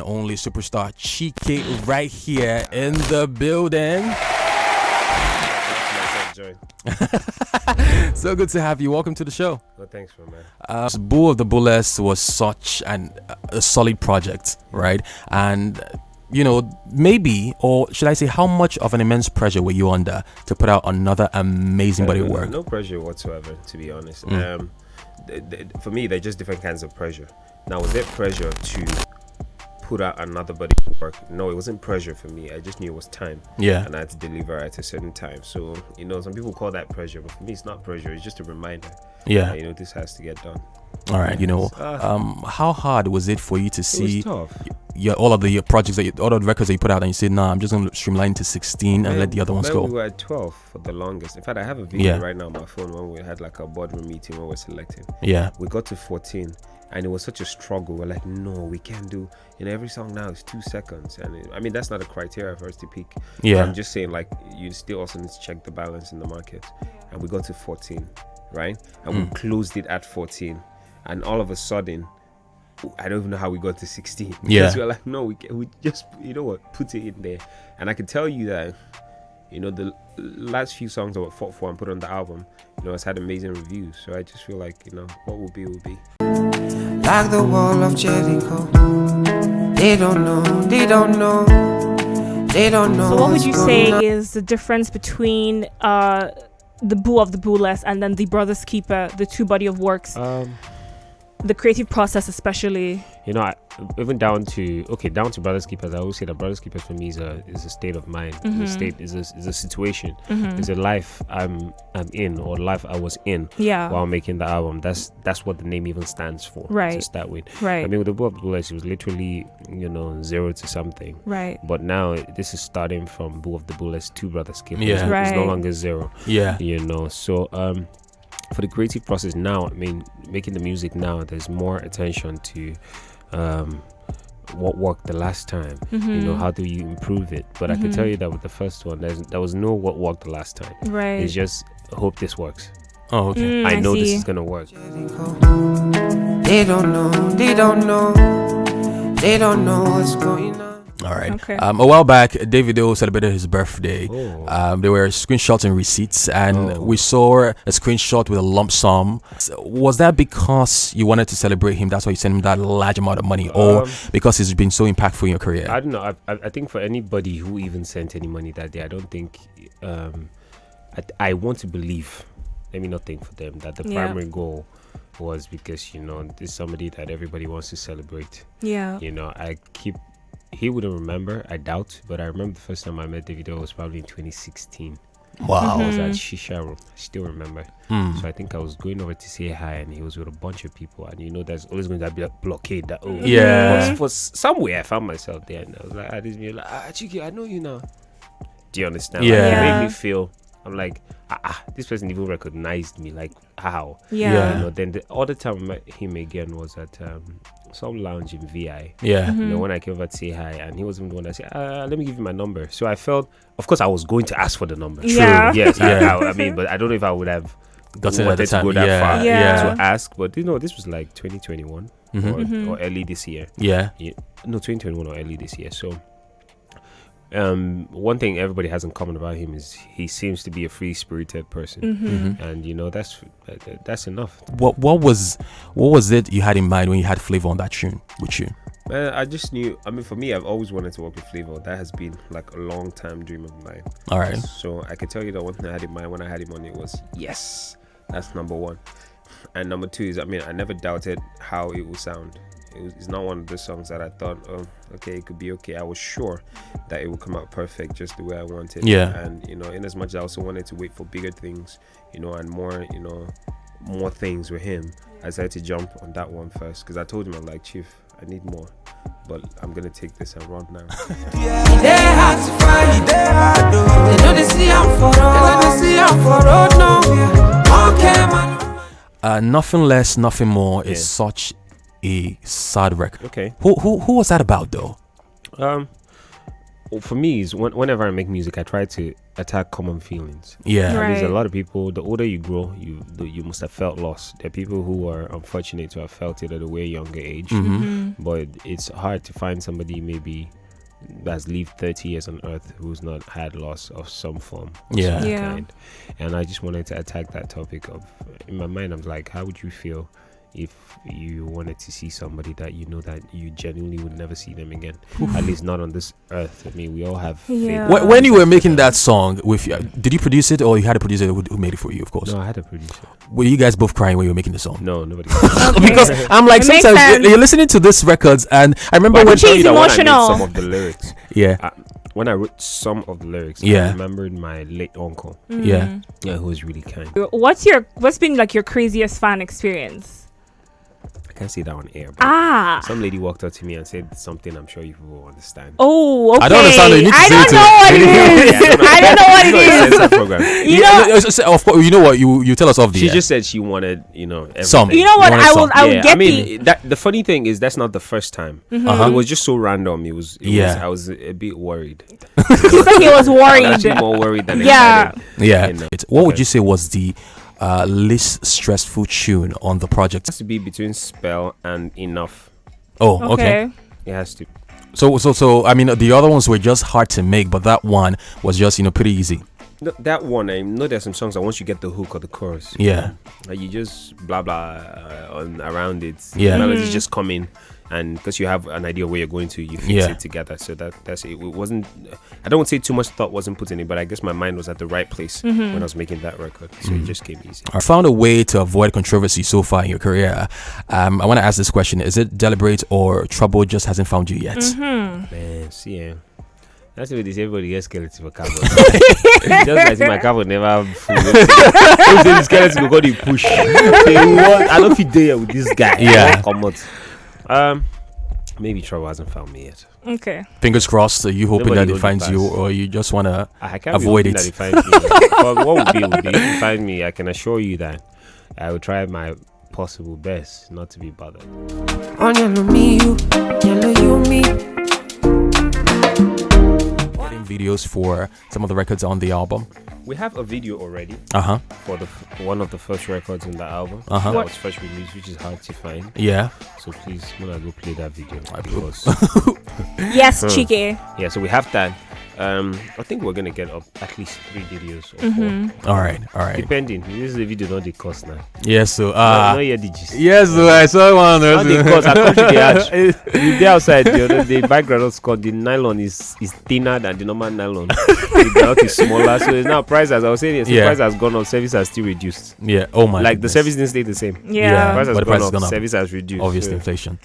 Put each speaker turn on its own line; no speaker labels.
and only superstar Chike right here in the building. So good to have you. Welcome to the show.
Well, thanks, man.
Bull of the Bullets was such a solid project, right? And maybe, or should I say, how much of an immense pressure were you under to put out another amazing body of work?
No pressure whatsoever, to be honest. For me, they're just different kinds of pressure. Now, was there pressure to put out another body of work? No, it wasn't pressure for me. I just knew it was time.
Yeah.
And I had to deliver at a certain time. So, some people call that pressure, but for me, it's not pressure. It's just a reminder.
Yeah.
This has to get done.
All right. How hard was it for you to see all of the projects all of the records that you put out, and you said, "Nah, I'm just going to streamline to 16 and let the other ones go"?
We were at 12 for the longest. In fact, I have a video right now on my phone when we had like a boardroom meeting where we're selecting. Yeah. We got to 14. And it was such a struggle. We're like, no, we can't do. Every song now is 2 seconds, and that's not a criteria for us to pick. Yeah. But I'm just saying, like, you still also need to check the balance in the market. And we got to 14, right? And we closed it at 14, and all of a sudden, I don't even know how we got to 16. Because we're like, no, we just put it in there. And I can tell you that, the last few songs that were fought for and put on the album, it's had amazing reviews. So I just feel like, what will be, will be.
Like the wall of Jericho. They don't know.
So what would you say is the difference between the Bull of the Bullets and then the Brother's Keeper, the two body of works? The creative process especially.
Even down to Brother's Keepers, I always say that Brother's Keepers for me is a state of mind. Is a state, is a situation. Is a life I'm in, or life I was in while making the album. That's what the name even stands for. Right. To start with. Right. I mean, with the Bull of the Bullets, it was literally 0 to something. Right. But now this is starting from Bull of the Bullets to Brother's Keeper. Yeah. Right. It's no longer 0. Yeah. So for the creative process now, I mean, making the music now, there's more attention to what worked the last time. How do you improve it? But I can tell you that with the first one, there was no what worked the last time. Right. It's just hope this works.
Oh, okay.
I know this is gonna work.
They don't know what's going on.
All right. Okay. A while back, Davido celebrated his birthday. There were screenshots and receipts, and we saw a screenshot with a lump sum. Was that because you wanted to celebrate him? That's why you sent him that large amount of money, or because he's been so impactful in your career?
I don't know. I think for anybody who even sent any money that day, I don't think. I want to believe. Let me not think for them that the primary goal was because this is somebody that everybody wants to celebrate. Yeah. He wouldn't remember, I doubt, but I remember the first time I met Davido was probably in 2016.
Wow.
I was at Shisha Room. I still remember. So I think I was going over to say hi, and he was with a bunch of people, and there's always going to be a blockade that for somewhere I found myself there, and I was like, Chike, I know you now. Do you understand? Yeah. Like, it made me feel, I'm like, this person even recognized me, like, how? Yeah. Then the other time I met him again was at some lounge in VI. Yeah. When I came over to say hi, and he was even the one that said, let me give you my number. So I felt, of course, I was going to ask for the number. True. Yeah. Yes. I mean, but I don't know if I would have wanted to go that far to ask. But this was like 2021 or early this year. Yeah. No, 2021 or early this year. So one thing everybody has in common about him is he seems to be a free-spirited person, and that's enough.
What was it you had in mind when you had Flavor on that tune with you?
I just knew. I mean, for me, I've always wanted to work with Flavor. That has been like a long-time dream of mine. All right. So I can tell you that one thing I had in mind when I had him on it was yes, that's number one, and number two is, I mean, I never doubted how it would sound. It's not one of the songs that I thought, okay, it could be okay. I was sure that it would come out perfect just the way I wanted. Yeah. And, in as much as I also wanted to wait for bigger things, and more things with him, I decided to jump on that one first. Because I told him, I'm like, Chief, I need more. But I'm going to take this and run now.
Nothing Less, Nothing More is such a sad record. Okay. Who was that about though?
for me is whenever I make music, I try to attack common feelings.
Yeah.
Right.
There's a lot of people. The older you grow, you must have felt loss. There are people who are unfortunate to have felt it at a way younger age. But it's hard to find somebody maybe that's lived 30 years on earth who's not had loss of some form.
Yeah.
Some kind. And I just wanted to attack that topic of, in my mind, I'm like, how would you feel if you wanted to see somebody that you know that you genuinely would never see them again, at least not on this earth? I mean, we all have
Yeah.
faith.
When you were making that song, did you produce it, or you had a producer who made it for you? Of course.
No, I had a producer.
Were you guys both crying when you were making the song?
No, nobody.
Because I'm like,
It makes
sometimes
sense.
you're listening to this records, and I remember
But
when
I can tell you that when I made
emotional.
some of the lyrics.
yeah,
When I wrote some of the lyrics,
Yeah.
I remembered my late uncle.
yeah.
Yeah, who was really kind.
What's been like your craziest fan experience?
I can't say that on air. But
Ah.
some lady walked up to me and said something I'm sure you will understand.
Oh, okay.
I don't understand. You need to
I
say
don't
it to
know what it is. I don't know what it
It's not a
is.
censor program.
You know,
Of course, you know what? You tell us off the
She
air.
just said she wanted, everything.
Some.
you know what?
You want
I
a
will.
song?
I will
Yeah,
get
I mean, the funny thing is that's not the first time.
Uh-huh.
It was just so random. It was.
Yeah.
I was a bit worried.
He said he was
I was
worried.
actually more worried than
Yeah.
excited.
Yeah.
You know.
What would
Okay.
you say was the least stressful tune on the project?
It has to be between spell and enough.
Oh, okay.
Okay.
It has to.
So I mean, the other ones were just hard to make, but that one was just pretty easy.
No, that one, I know there's some songs that once you get the hook or the chorus,
Yeah.
you just blah blah around it.
Yeah.
The melodies just come in, and because you have an idea where you're going to, you fix
Yeah.
it together. So that's it. It wasn't. I don't want to say too much thought wasn't put in it, but I guess my mind was at the right place when I was making that record, so it just came easy.
I found a way to avoid controversy so far in your career. I want to ask this question: is it deliberate, or trouble just hasn't found you yet?
Man, see, that's what they say. Everybody gets skeleton for carbon. Just like my carbon never have food. If the skeleton go the push. Say, what? I don't fit there with this guy.
Yeah.
Come on. Maybe trouble hasn't found me yet.
Okay.
Fingers crossed. You hoping
Nobody
that it
knows
finds
the
you,
past.
or you just want to
I can't
avoid
be
it.
hoping that it finds me. But what would be if it finds me? I can assure you that I will try my possible best not to be bothered.
On yellow me, yellow you me.
Getting videos for some of the records on the album.
We have a video already
Uh-huh.
for one of the first records in the album.
Uh-huh.
That was first released, which is hard to find.
Yeah.
So please, when I go play that video, because
Yes, Chike.
yeah. So we have that. I think we're gonna get up at least 3 videos or 4,
All right.
depending. This is the video, not the cost now.
Yes. So
No, yeah, the gist.
yes. So I saw one.
Not the cost. I come to the ash. You dey outside. The background is called the nylon is thinner than the normal nylon. The ground is smaller, so it's now price, as I was saying. Yes,
Yeah.
the price has gone up. Service has still reduced.
Yeah. Oh my.
Like the
goodness.
service didn't stay the same.
Yeah.
Price has
But the
gone
price has
up.
gone up.
Service has reduced.
Obviously,
So
inflation.